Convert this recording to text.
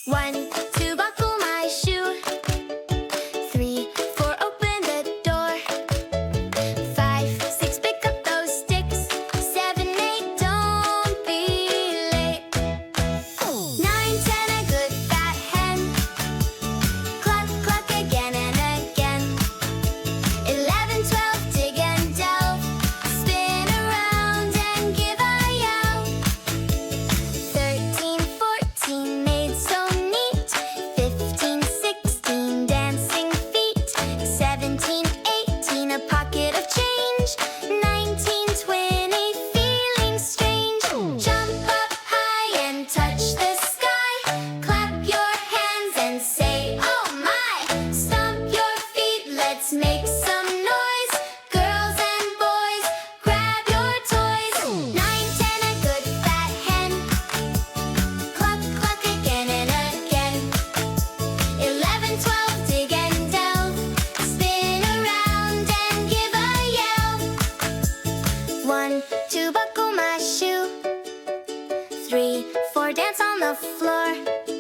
1, 2, buckle my shoe. 3, 4, open the door. 5, 6, pick up those sticks. 7, 8, don't be late. 9, 10, a good fat hen. Cluck, cluck again and again. 11, 12, dig and delve. Spin around and give a yell. 13, 14, made so neat. 15, 16, dancing feet. 17, 18, a pocket of change. 19, 20, feeling strange. Jump up high and touch the sky. Clap your hands and say, oh my. Stomp your feet, let's make some noise. Girls and boys, grab your toys. 9, 10, a good fat hen. Cluck, cluck again and again. 11, 12, dig and delve. Spin around and give a yell. 1, 2, buckle my shoe. 3, 4, dance on the floor.